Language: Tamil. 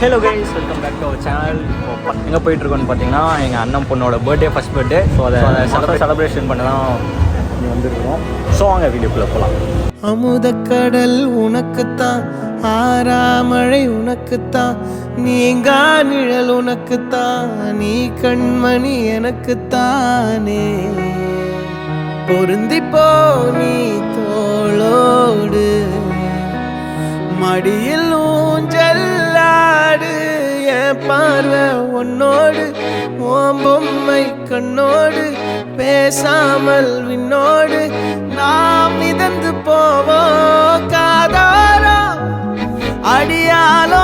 Hello guys, welcome back to our channel. இப்போ எங்கே போயிட்டுருக்கோன்னு பார்த்தீங்கன்னா எங்கள் அண்ணன் பொண்ணோட ஃபஸ்ட் பர்த்டே. ஸோ அதை செலிப்ரேஷன் பண்ண தான் வந்துருக்கிறோம். ஸோ அங்கே வீடியோக்குள்ளே போகலாம். அமுதக்கடல் உனக்குத்தான், ஆறாமழை உனக்குத்தான், நீங்கா நிழல் உனக்குத்தான், நீ கண்மணி எனக்குத்தானே. பொருந்திப்போ நீ தோளோடு, மடியில் ஊஞ்சல்லாடு, என் பார்வை உன்னோடு, ஓம் பொம்மை கண்ணோடு, பேசாமல் விண்ணோடு நாம் மிதந்து போவோம் காதாரோ அடியாலோ